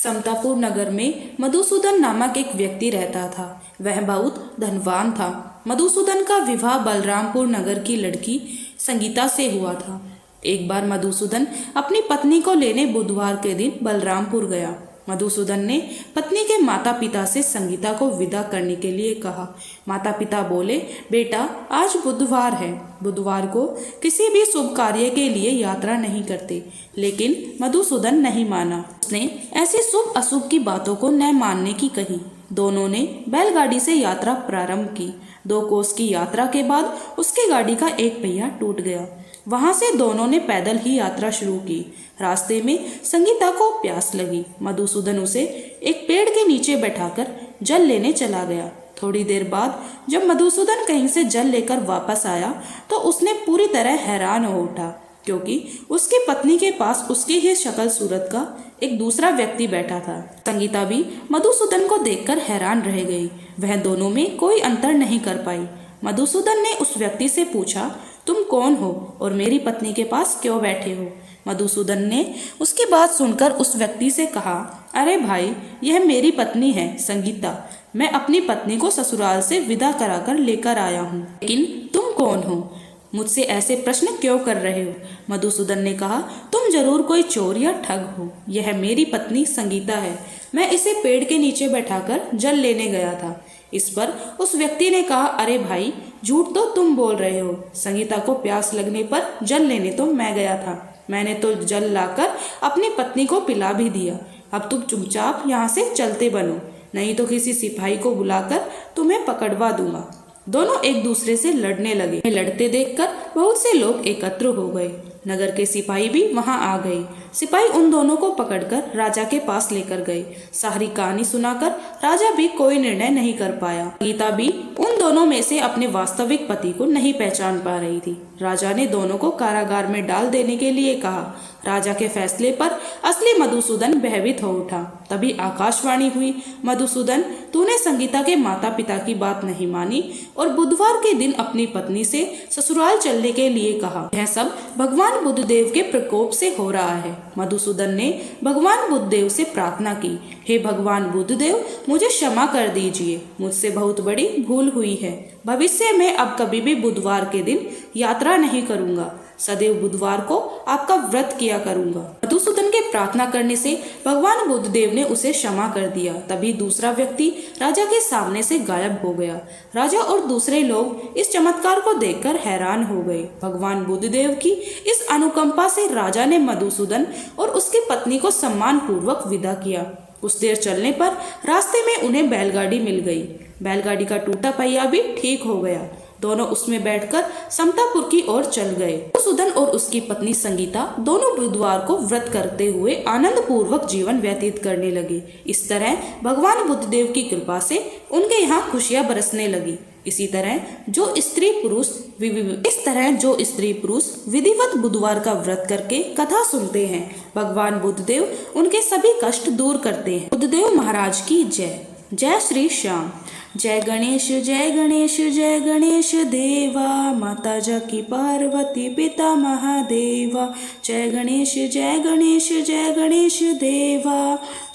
समतापुर नगर में मधुसूदन नामक एक व्यक्ति रहता था। वह बहुत धनवान था। मधुसूदन का विवाह बलरामपुर नगर की लड़की संगीता से हुआ था। एक बार मधुसूदन अपनी पत्नी को लेने बुधवार के दिन बलरामपुर गया। मधुसूदन ने पत्नी के माता पिता से संगीता को विदा करने के लिए कहा। माता पिता बोले, बेटा आज बुधवार है, बुधवार को किसी भी शुभ कार्य के लिए यात्रा नहीं करते। लेकिन मधुसूदन नहीं माना। उसने ऐसी शुभ अशुभ की बातों को न मानने की कही। दोनों ने बैलगाड़ी से यात्रा प्रारंभ की। 2 कोस की यात्रा के बाद उसकी गाड़ी का एक पहिया टूट गया। वहां से दोनों ने पैदल ही यात्रा शुरू की। रास्ते में संगीता को प्यास लगी। मधुसूदन उसे एक पेड़ के नीचे बैठाकर जल लेने चला गया। थोड़ी देर बाद जब मधुसूदन कहीं से जल लेकर वापस आया तो उसने पूरी तरह हैरान हो उठा, क्योंकि उसकी पत्नी के पास उसकी ही शक्ल सूरत का एक दूसरा व्यक्ति बैठा था। संगीता भी मधुसूदन को देखकर हैरान रह गई। वह दोनों में कोई अंतर नहीं कर पाई। मधुसूदन ने उस व्यक्ति से पूछा, तुम कौन हो और मेरी पत्नी के पास क्यों बैठे हो? मधुसूदन ने उसकी बात सुनकर उस व्यक्ति से कहा, अरे भाई, यह मेरी पत्नी है संगीता। मैं अपनी पत्नी को ससुराल से विदा कराकर लेकर आया हूँ। लेकिन तुम कौन हो? मुझसे ऐसे प्रश्न क्यों कर रहे हो? मधुसूदन ने कहा, तुम जरूर कोई चोर या ठग हो। यह मेरी पत्नी संगीता है। मैं इसे पेड़ के नीचे बैठाकर जल लेने गया था। इस पर उस व्यक्ति ने कहा, अरे भाई, झूठ तो तुम बोल रहे हो। संगीता को प्यास लगने पर जल लेने तो मैं गया था। मैंने तो जल लाकर अपनी पत्नी को पिला भी दिया। अब तुम चुपचाप यहाँ से चलते बनो, नहीं तो किसी सिपाही को बुलाकर तुम्हें पकड़वा दूंगा। दोनों एक दूसरे से लड़ने लगे। लड़ते देखकर बहुत से लोग एकत्र हो गए। नगर के सिपाही भी वहां आ गए। सिपाही उन दोनों को पकड़कर राजा के पास लेकर गए। सारी कहानी सुनाकर राजा भी कोई निर्णय नहीं कर पाया। गीता भी उन दोनों में से अपने वास्तविक पति को नहीं पहचान पा रही थी। राजा ने दोनों को कारागार में डाल देने के लिए कहा। राजा के फैसले पर असली मधुसूदन भयभीत हो उठा। तभी आकाशवाणी हुई, मधुसूदन, तूने संगीता के माता पिता की बात नहीं मानी और बुधवार के दिन अपनी पत्नी से ससुराल चलने के लिए कहा। यह सब भगवान बुद्धदेव के प्रकोप से हो रहा है। मधुसूदन ने भगवान बुद्धदेव से प्रार्थना की, हे भगवान बुद्धदेव, मुझे क्षमा कर दीजिए। मुझसे बहुत बड़ी भूल हुई है। भविष्य में अब कभी भी बुधवार के दिन यात्रा नहीं करूंगा। सदैव बुधवार को आपका व्रत किया करूंगा। मधुसूदन के प्रार्थना करने से भगवान बुद्धदेव ने उसे क्षमा कर दिया। तभी दूसरा व्यक्ति राजा के सामने से गायब हो गया। राजा और दूसरे लोग इस चमत्कार को देखकर हैरान हो गए। भगवान बुद्धदेव की इस अनुकंपा से राजा ने मधुसूदन और उसकी पत्नी को सम्मान पूर्वक विदा किया। कुछ देर चलने पर रास्ते में उन्हें बैलगाड़ी मिल गई। बैलगाड़ी का टूटा पहिया भी ठीक हो गया। दोनों उसमें बैठकर समतापुर की ओर चल गए। मधुसूदन और उसकी पत्नी संगीता दोनों बुधवार को व्रत करते हुए आनंद पूर्वक जीवन व्यतीत करने लगे। इस तरह भगवान बुद्धदेव की कृपा से उनके यहाँ खुशियां बरसने लगी। इसी तरह जो स्त्री पुरुष विधिवत बुधवार का व्रत करके कथा सुनते हैं, भगवान बुद्धदेव उनके सभी कष्ट दूर करते हैं। बुद्धदेव महाराज की जय। जय श्री श्याम। जय गणेश जय गणेश जय गणेश देवा, माता जाकी पार्वती पिता महादेवा। जय गणेश जय गणेश जय गणेश देवा,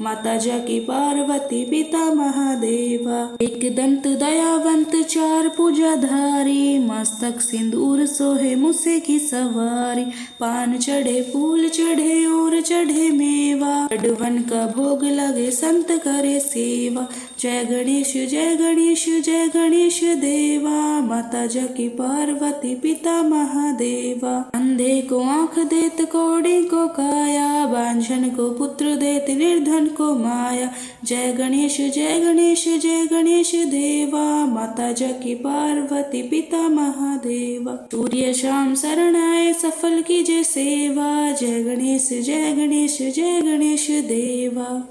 माता जाकी पार्वती पिता महादेवा। एक दंत दयावंत चार भुजाधारी, मस्तक सिंदूर सोहे मुसे की सवारी। पान चढ़े फूल चढ़े और चढ़े मेवा, लड्डूवन का भोग लगे संत करे सेवा। जय गणेश जय गणेश देवा, माता जाकी पार्वती पिता महादेवा। अंधे को आंख देत कोढ़ी को काया, बांझन को पुत्र देत निर्धन को माया। जय गणेश जय गणेश देवा, माता जाकी पार्वती पिता महादेवा। सूर्य शाम शरण आए सफल कीजे सेवा। जय गणेश जय गणेश देवा।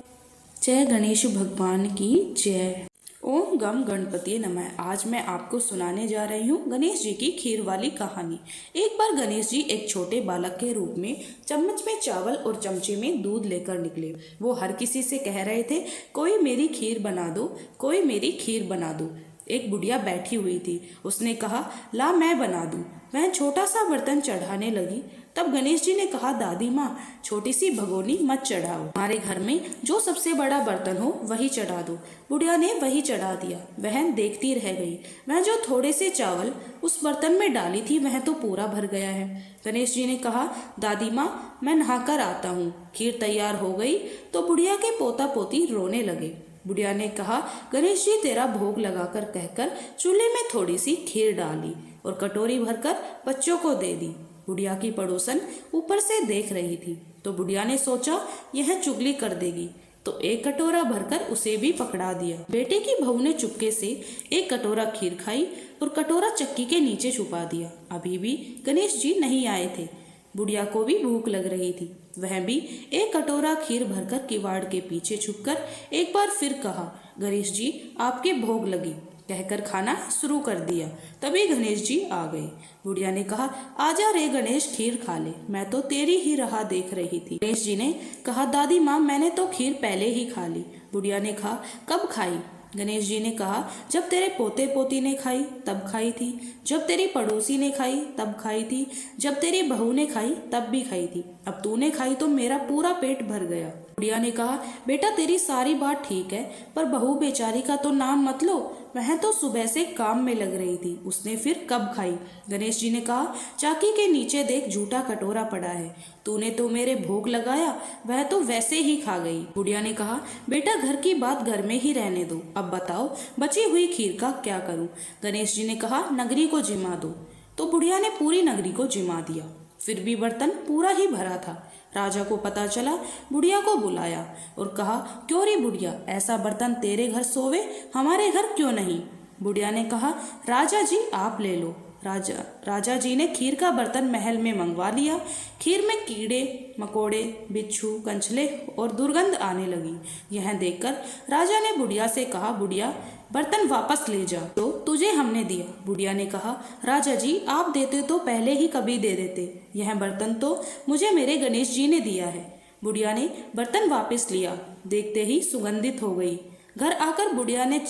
जय गणेश भगवान की जय। ओम गम गणपति नमः। आज मैं आपको सुनाने जा रही हूँ गणेश जी की खीर वाली कहानी। एक बार गणेश जी एक छोटे बालक के रूप में चम्मच में चावल और चमचे में दूध लेकर निकले। वो हर किसी से कह रहे थे, कोई मेरी खीर बना दो, कोई मेरी खीर बना दो। एक बुढ़िया बैठी हुई थी। उसने कहा, ला मैं बना दूं। वह छोटा सा बर्तन चढ़ाने लगी। तब गणेश जी ने कहा, दादी माँ छोटी सी भगोनी मत चढ़ाओ, हमारे घर में जो सबसे बड़ा बर्तन हो वही चढ़ा दो। बुढ़िया ने वही चढ़ा दिया। वह देखती रह गई। वह जो थोड़े से चावल उस बर्तन में डाली थी वह तो पूरा भर गया है। गणेश जी ने कहा, दादी माँ मैं नहाकर आता हूँ। खीर तैयार हो गई तो बुढ़िया के पोता पोती रोने लगे। बुढ़िया ने कहा, गणेश जी तेरा भोग लगाकर कहकर चूल्हे में थोड़ी सी खीर डाली और कटोरी भरकर बच्चों को दे दी। बुढ़िया की पड़ोसन ऊपर से देख रही थी तो बुढ़िया ने सोचा यह चुगली कर देगी, तो एक कटोरा भरकर उसे भी पकड़ा दिया। बेटे की बहू ने चुपके से एक कटोरा खीर खाई और कटोरा चक्की के नीचे छुपा दिया। अभी भी गणेश जी नहीं आए थे। बुढ़िया को भी भूख लग रही थी। वह भी एक कटोरा खीर भरकर किवाड़ के पीछे छुपकर एक बार फिर कहा, गणेश जी आपके भोग लगी, कहकर खाना शुरू कर दिया। तभी गणेश जी आ गए। बुढ़िया ने कहा, आजा रे गणेश खीर खा ले, मैं तो तेरी ही राह देख रही थी। गणेश जी ने कहा, दादी माँ मैंने तो खीर पहले ही खा ली। बुढ़िया ने कहा, कब खाई? गणेश जी ने कहा, जब तेरे पोते पोती ने खाई तब खाई थी, जब तेरी पड़ोसी ने खाई तब खाई थी, जब तेरी बहू ने खाई तब भी खाई थी, अब तूने खाई तो मेरा पूरा पेट भर गया। बुढ़िया ने कहा, बेटा तेरी सारी बात ठीक है, पर बहू बेचारी का तो नाम मत लो, वह तो सुबह से काम में लग रही थी, उसने फिर कब खाई? गणेश जी ने कहा, चाकी के नीचे देख झूठा कटोरा पड़ा है, तूने तो मेरे भोग लगाया, वह तो वैसे ही खा गई। बुढ़िया ने कहा, बेटा घर की बात घर में ही रहने दो, अब बताओ बची हुई खीर का क्या करूं? गणेश जी ने कहा, नगरी को जिमा दो। तो बुढ़िया ने पूरी नगरी को जिमा दिया, फिर भी बर्तन पूरा ही भरा था। राजा को पता चला, बुढ़िया को बुलाया और कहा, क्यों रे बुढ़िया, ऐसा बर्तन तेरे घर सोवे, हमारे घर क्यों नहीं? बुढ़िया ने कहा, राजा जी आप ले लो। राजा जी ने खीर का बर्तन महल में मंगवा लिया। खीर में कीड़े मकोड़े, बिच्छू, कंछले और दुर्गंध आने लगी। यह देखकर राजा ने बुढ़िया से कहा, बुढ़िया बर्तन वापस ले जा, तो तुझे हमने दिया। बुढ़िया ने कहा, राजा जी आप देते तो पहले ही कभी दे देते, यह बर्तन तो मुझे मेरे गणेश जी ने दिया है। बुढ़िया ने बर्तन वापस लिया, देखते ही सुगंधित हो गई। घर आकर बुढ़िया ने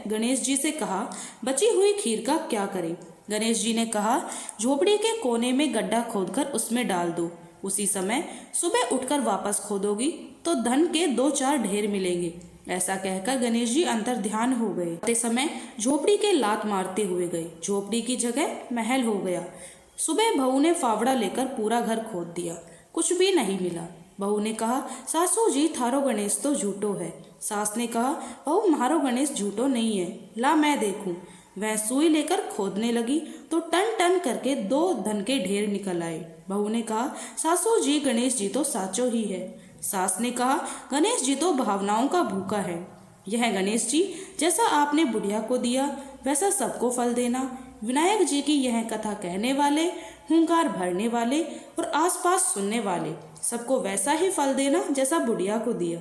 गणेश जी से कहा, बची हुई खीर का क्या करें? गणेश जी ने कहा, झोपड़ी के कोने में गड्ढा खोदकर उसमें डाल दो, उसी समय सुबह उठकर वापस खोदोगी तो धन के 2-4 ढेर मिलेंगे। ऐसा कहकर गणेश जी अंतर ध्यान हो गए। आते समय झोपड़ी के लात मारते हुए गए। झोपड़ी की जगह महल हो गया। सुबह बहू ने फावड़ा लेकर पूरा घर खोद दिया, कुछ भी नहीं मिला। बहू ने कहा, सासू जी थारो गणेश तो झूठो है। सास ने कहा, बहू मारो गणेश झूठो नहीं है, ला मैं देखूं। वह सुई लेकर खोदने लगी तो टन टन करके 2 धन के ढेर निकल आए। बहू ने कहा, सासू जी गणेश जी तो साचो ही है। सास ने कहा, गणेश जी तो भावनाओं का भूखा है। यह गणेश जी जैसा आपने बुढ़िया को दिया वैसा सबको फल देना। विनायक जी की यह कथा कहने वाले, हुंकार भरने वाले और आसपास सुनने वाले सबको वैसा ही फल देना जैसा बुढ़िया को दिया।